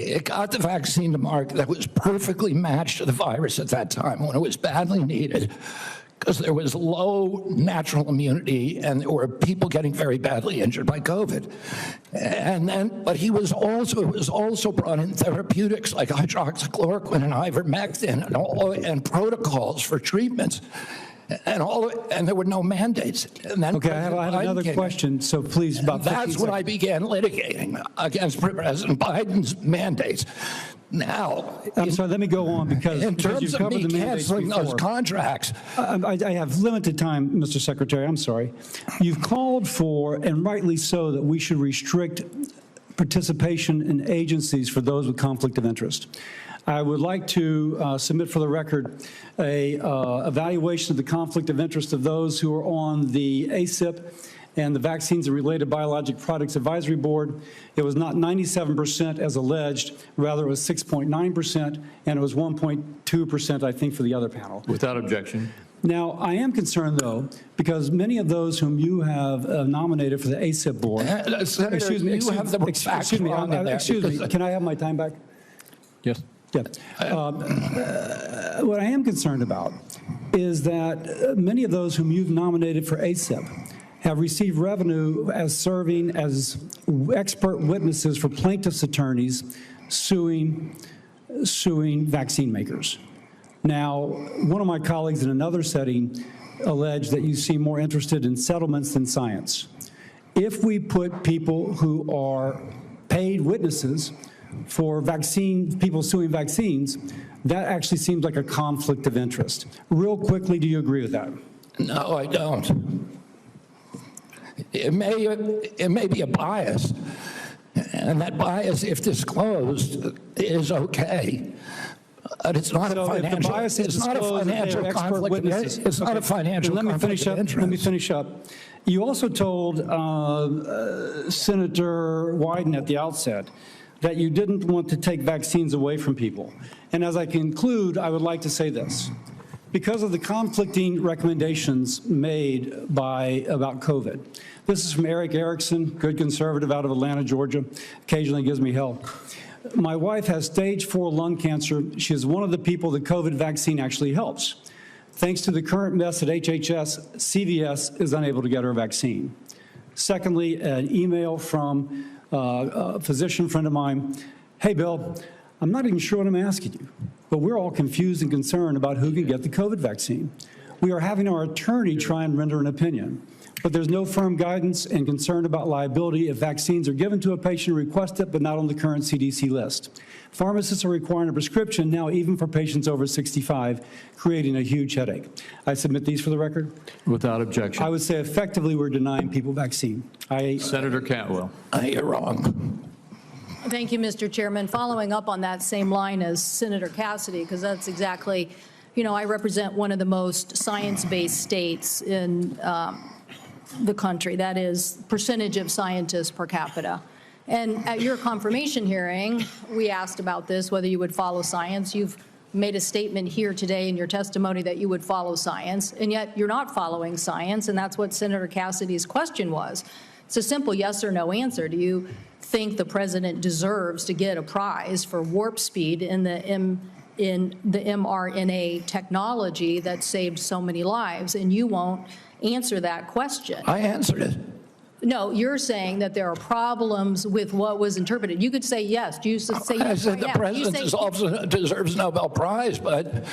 It got the vaccine to market that was perfectly matched to the virus at that time when it was badly needed, because there was low natural immunity and there were people getting very badly injured by COVID. And then, but it was also brought in therapeutics like hydroxychloroquine and ivermectin and protocols for treatments. And there were no mandates. And then okay, I have another question, so please, about 15 that's when I began litigating against President Biden's mandates. Now, I'm sorry, let me go on because in terms you've of covered me the mandates canceling before. those contracts. I have limited time, Mr. Secretary, I'm sorry. You've called for, and rightly so, that we should restrict participation in agencies for those with conflict of interest. I would like to submit for the record a evaluation of the conflict of interest of those who are on the ACIP and the Vaccines and Related Biologic Products Advisory Board. It was not 97% as alleged, rather it was 6.9%, and it was 1.2%, I think, for the other panel. Without objection. Now, I am concerned, though, because many of those whom you have nominated for the ACIP board, Senator, excuse me, can I have my time back? Yes. Yeah. What I am concerned about is that many of those whom you've nominated for ACIP have received revenue as serving as expert witnesses for plaintiffs' attorneys suing vaccine makers. Now, one of my colleagues in another setting alleged that you seem more interested in settlements than science. If we put people who are paid witnesses for people suing vaccines, that actually seems like a conflict of interest. Real quickly, do you agree with that? No, I don't. It may be a bias, and that bias, if disclosed, is okay. But it's not a financial. It's not a financial conflict. It's not a financial conflict of interest. Let me finish up. You also told Senator Wyden at the outset that you didn't want to take vaccines away from people. And as I conclude, I would like to say this. Because of the conflicting recommendations made about COVID, this is from Eric Erickson, good conservative out of Atlanta, Georgia, occasionally gives me hell. My wife has stage 4 lung cancer. She is one of the people the COVID vaccine actually helps. Thanks to the current mess at HHS, CVS is unable to get her vaccine. Secondly, an email from a physician friend of mine. Hey, Bill, I'm not even sure what I'm asking you, but we're all confused and concerned about who can get the COVID vaccine. We are having our attorney try and render an opinion, but there's no firm guidance and concern about liability if vaccines are given to a patient who requests it but not on the current CDC list. Pharmacists are requiring a prescription now even for patients over 65, creating a huge headache. I submit these for the record. Without objection. I would say effectively we're denying people vaccine. Senator Cantwell. You're wrong. Thank you, Mr. Chairman. Following up on that same line as Senator Cassidy, because that's exactly, I represent one of the most science-based states in the country. That is percentage of scientists per capita. And at your confirmation hearing, we asked about this, whether you would follow science. You've made a statement here today in your testimony that you would follow science, and yet you're not following science, and that's what Senator Cassidy's question was. It's a simple yes or no answer. Do you think the president deserves to get a prize for warp speed in the mRNA technology that saved so many lives? And you won't answer that question. I answered it. No, you're saying that there are problems with what was interpreted. You could say yes. Do you say yes? I said the yes. president also deserves a Nobel Prize, but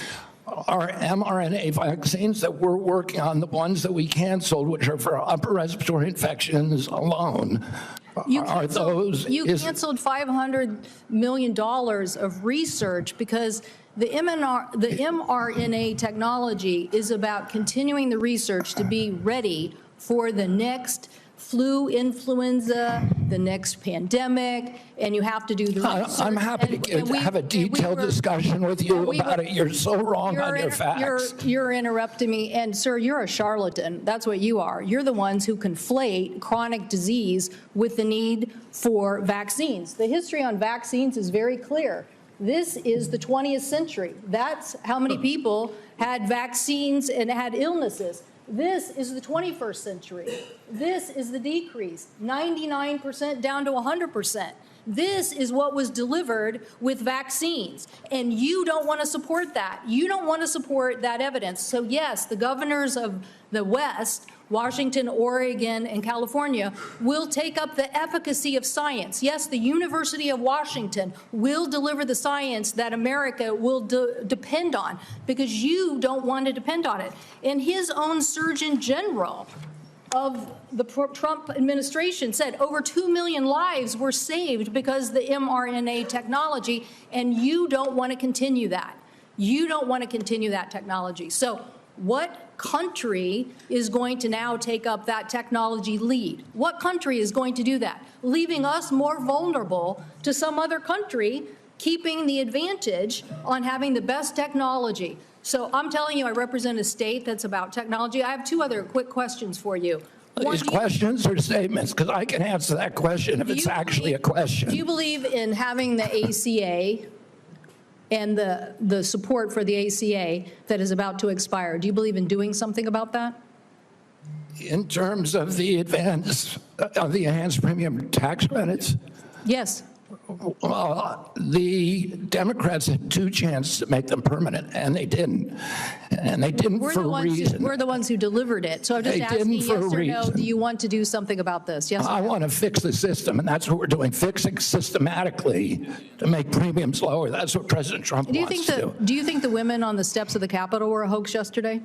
our mRNA vaccines that we're working on, the ones that we canceled, which are for upper respiratory infections alone, you canceled $500 million of research because the mRNA technology is about continuing the research to be ready for the next flu, influenza, the next pandemic, and you have to do the research. I'm happy to have a detailed discussion with you about it. You're so wrong on your facts. You're interrupting me, and sir, you're a charlatan. That's what you are. You're the ones who conflate chronic disease with the need for vaccines. The history on vaccines is very clear. This is the 20th century. That's how many people had vaccines and had illnesses. This is the 21st century. This is the decrease, 99% down to 100%. This is what was delivered with vaccines, and you don't want to support that. You don't want to support that evidence. So yes, the governors of the West, Washington, Oregon, and California, will take up the efficacy of science. Yes, the University of Washington will deliver the science that America will depend on, because you don't want to depend on it. And his own Surgeon General of the Trump administration said over 2 million lives were saved because of the mRNA technology, and you don't want to continue that. You don't want to continue that technology. So what country is going to now take up that technology lead? What country is going to do that, leaving us more vulnerable to some other country keeping the advantage on having the best technology? So I'm telling you, I represent a state that's about technology. I have two other quick questions for you. These questions or statements? Because I can answer that question if it's actually a question. Do you believe in having the ACA and the support for the ACA that is about to expire? Do you believe in doing something about that? In terms of the enhanced premium tax credits, Yes. the Democrats had two chances to make them permanent, and they didn't. And they didn't We're for the a ones reason. we're the ones who delivered it. So I'm just They asking didn't yes for a or no, reason. do you want to do something about this? Yes or I no? want to fix the system, and that's what we're doing, fixing systematically to make premiums lower. That's what President Trump wants to do. Do you think the women on the steps of the Capitol were a hoax yesterday?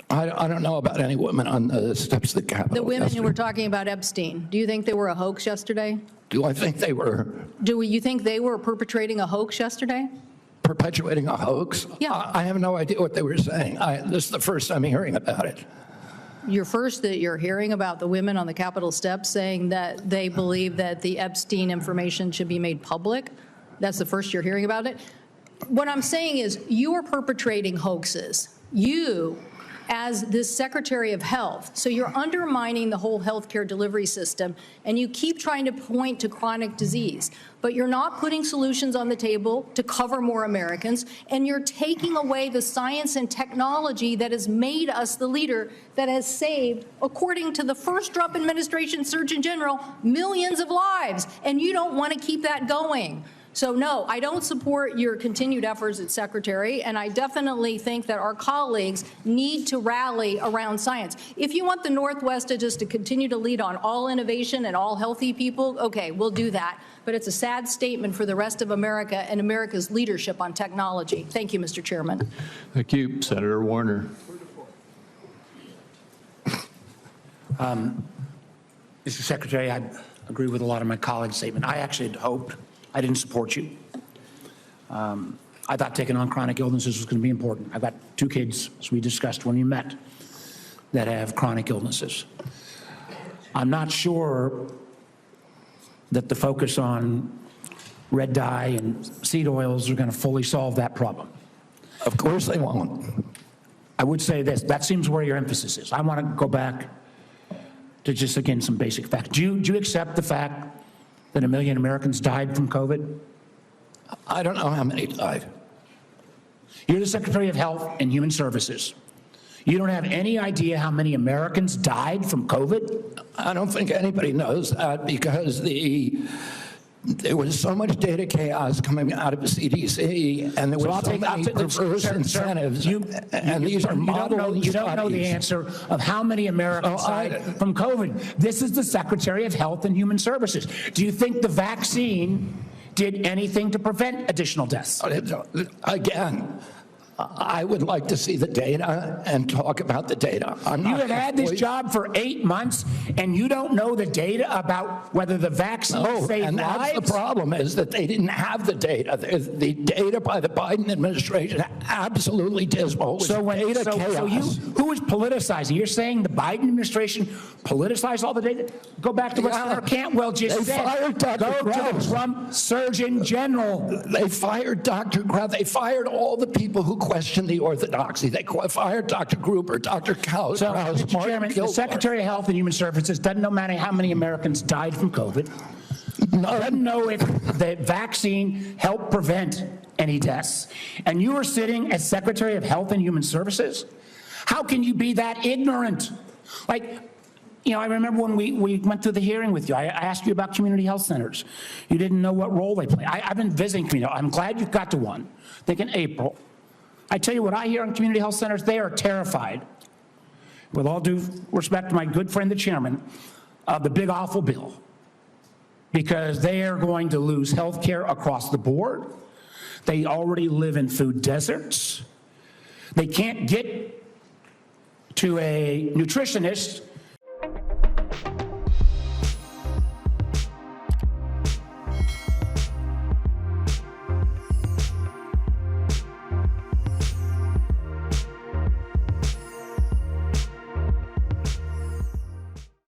I don't know about any women on the steps of the Capitol. The women who were yesterday. talking about Epstein, do you think they were a hoax yesterday? Do I think they were Do you think they were perpetrating a hoax yesterday? perpetuating a hoax? Yeah. I have no idea what they were saying. This is the first time hearing about it. You're hearing about the women on the Capitol steps saying that they believe that the Epstein information should be made public? That's the first you're hearing about it? What I'm saying is you are perpetrating hoaxes. You, as this Secretary of Health, so you're undermining the whole healthcare delivery system, and you keep trying to point to chronic disease, but you're not putting solutions on the table to cover more Americans, and you're taking away the science and technology that has made us the leader that has saved, according to the first Trump administration Surgeon General, millions of lives, and you don't want to keep that going. So no, I don't support your continued efforts as Secretary, and I definitely think that our colleagues need to rally around science. If you want the Northwest to continue to lead on all innovation and all healthy people, okay, we'll do that. But it's a sad statement for the rest of America and America's leadership on technology. Thank you, Mr. Chairman. Thank you. Senator Warner. Mr. Secretary, I agree with a lot of my colleagues' statement. I actually had hoped, I didn't support you. I thought taking on chronic illnesses was going to be important. I've got two kids, as we discussed when we met, that have chronic illnesses. I'm not sure that the focus on red dye and seed oils are going to fully solve that problem. Of course they won't. I would say this, that seems where your emphasis is. I want to go back to just, again, some basic facts. Do you accept the fact that 1 million Americans died from COVID? I don't know how many died. You're the Secretary of Health and Human Services. You don't have any idea how many Americans died from COVID? I don't think anybody knows that because there was so much data chaos coming out of the CDC, and there were so many perverse incentives, and these are modeled You don't know the studies. answer of how many Americans died from COVID. This is the Secretary of Health and Human Services. Do you think the vaccine did anything to prevent additional deaths? Again, I would like to see the data and talk about the data. You have had this job for 8 months, and you don't know the data about whether the vaccine saved and that's lives? the problem, is that they didn't have the data. The data by the Biden administration, absolutely dismal. It was data chaos. Who is politicizing? You're saying the Biden administration politicized all the data? Go back to what Senator Cantwell just They said. fired Dr. Go to Krauss. the Trump Surgeon General. They fired Dr. Krauss. They fired all the people who questioned the orthodoxy. They fired Dr. Gruber, Dr. Krauss, So, Martin Mr. Chairman, the Gilmore. Secretary of Health and Human Services doesn't know how many Americans died from COVID. Doesn't know if the vaccine helped prevent any deaths. And you are sitting as Secretary of Health and Human Services? How can you be that ignorant? Like, You know, I remember when we went through the hearing with you, I asked you about community health centers. You didn't know what role they play. I've been visiting community. I'm glad you got to one, I think in April. I tell you what I hear on community health centers, they are terrified, with all due respect to my good friend, the chairman, of the big awful bill, because they are going to lose health care across the board. They already live in food deserts. They can't get to a nutritionist